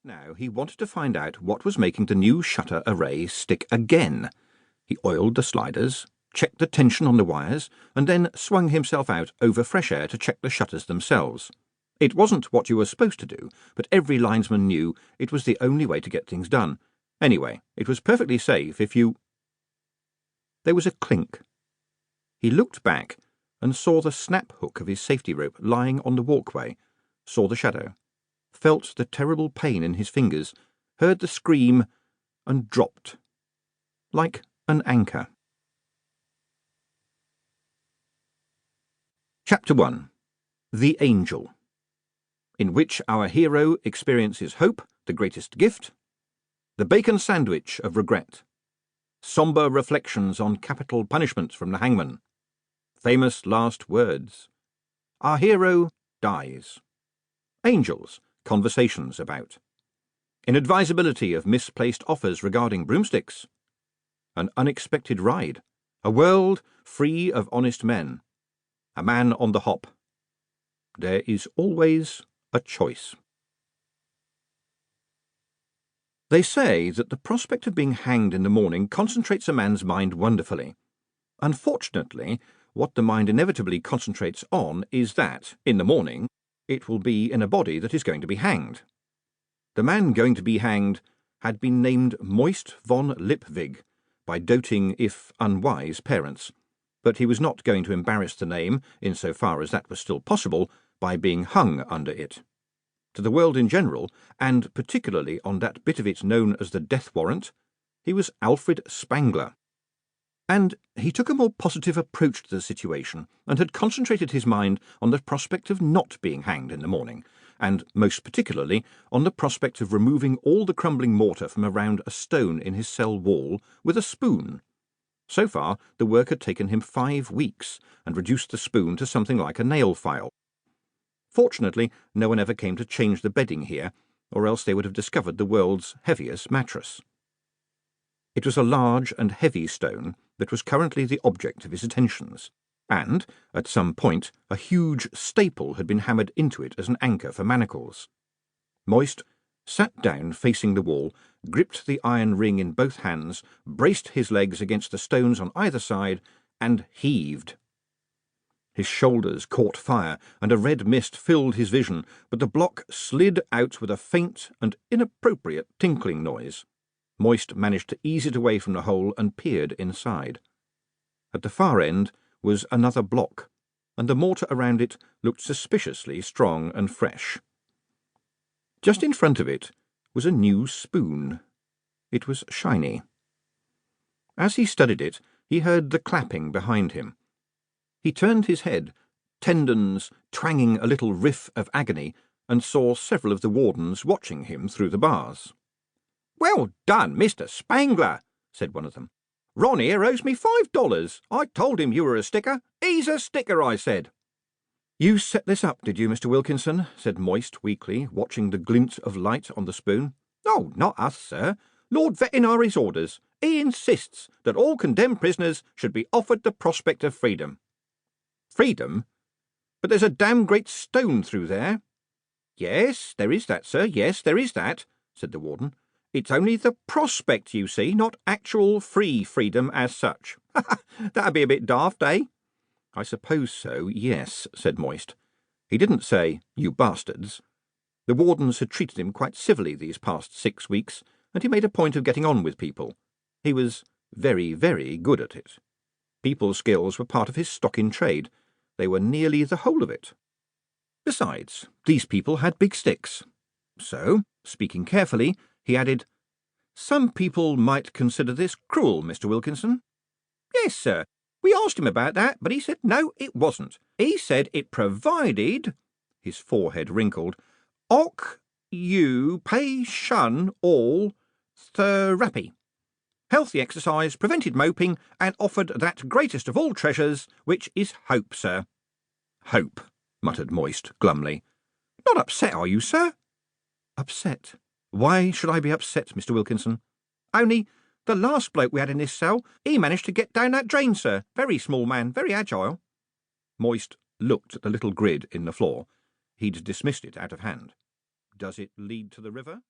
Now he wanted to find out what was making the new shutter array stick again. He oiled the sliders, checked the tension on the wires, and then swung himself out over fresh air to check the shutters themselves. It wasn't what you were supposed to do, but every linesman knew it was the only way to get things done. Anyway, it was perfectly safe if you... There was a clink. He looked back and saw the snap hook of his safety rope lying on the walkway, saw the shadow, felt the terrible pain in his fingers, heard the scream, and dropped, like an anchor. Chapter 1. The Angel, in which our hero experiences hope, the greatest gift, the bacon sandwich of regret, sombre reflections on capital punishment from the hangman, famous last words, our hero dies, angels, conversations about, inadvisability of misplaced offers regarding broomsticks, an unexpected ride, a world free of honest men, a man on the hop. There is always a choice. They say that the prospect of being hanged in the morning concentrates a man's mind wonderfully. Unfortunately, what the mind inevitably concentrates on is that, in the morning, it will be in a body that is going to be hanged. The man going to be hanged had been named Moist von Lipwig by doting, if unwise, parents, but he was not going to embarrass the name, insofar as that was still possible, by being hung under it. To the world in general, and particularly on that bit of it known as the death warrant, he was Alfred Spangler. And he took a more positive approach to the situation, and had concentrated his mind on the prospect of not being hanged in the morning, and most particularly on the prospect of removing all the crumbling mortar from around a stone in his cell wall with a spoon. So far, the work had taken him 5 weeks, and reduced the spoon to something like a nail file. Fortunately, no one ever came to change the bedding here, or else they would have discovered the world's heaviest mattress. It was a large and heavy stone that was currently the object of his attentions, and, at some point, a huge staple had been hammered into it as an anchor for manacles. Moist sat down facing the wall, gripped the iron ring in both hands, braced his legs against the stones on either side, and heaved. His shoulders caught fire, and a red mist filled his vision, but the block slid out with a faint and inappropriate tinkling noise. Moist managed to ease it away from the hole and peered inside. At the far end was another block, and the mortar around it looked suspiciously strong and fresh. Just in front of it was a new spoon. It was shiny. As he studied it, he heard the clapping behind him. He turned his head, tendons twanging a little riff of agony, and saw several of the wardens watching him through the bars. "Well done, Mr. Spangler," said one of them. "Ron here owes me $5. I told him you were a sticker. He's a sticker, I said." "You set this up, did you, Mr. Wilkinson?" said Moist weakly, watching the glint of light on the spoon. "Oh, not us, sir. Lord Vetinari's orders. He insists that all condemned prisoners should be offered the prospect of freedom." "Freedom? But there's a damn great stone through there." "Yes, there is that, sir. Yes, there is that," said the warden. "It's only the prospect, you see, not actual free freedom as such." "That'd be a bit daft, eh?" "I suppose so, yes," said Moist. He didn't say, "You bastards." The wardens had treated him quite civilly these past 6 weeks, and he made a point of getting on with people. He was very, very good at it. People skills were part of his stock in trade. They were nearly the whole of it. Besides, these people had big sticks. So, speaking carefully, he added, "Some people might consider this cruel, Mr. Wilkinson." "Yes, sir. We asked him about that, but he said no, it wasn't. He said it provided," his forehead wrinkled, "occupation all therapy. Healthy exercise, prevented moping, and offered that greatest of all treasures, which is hope, sir." "Hope," muttered Moist glumly. "Not upset, are you, sir?" "Upset? Why should I be upset, Mr. Wilkinson?" "Only the last bloke we had in this cell, he managed to get down that drain, sir. Very small man, very agile." Moist looked at the little grid in the floor. He'd dismissed it out of hand. "Does it lead to the river?"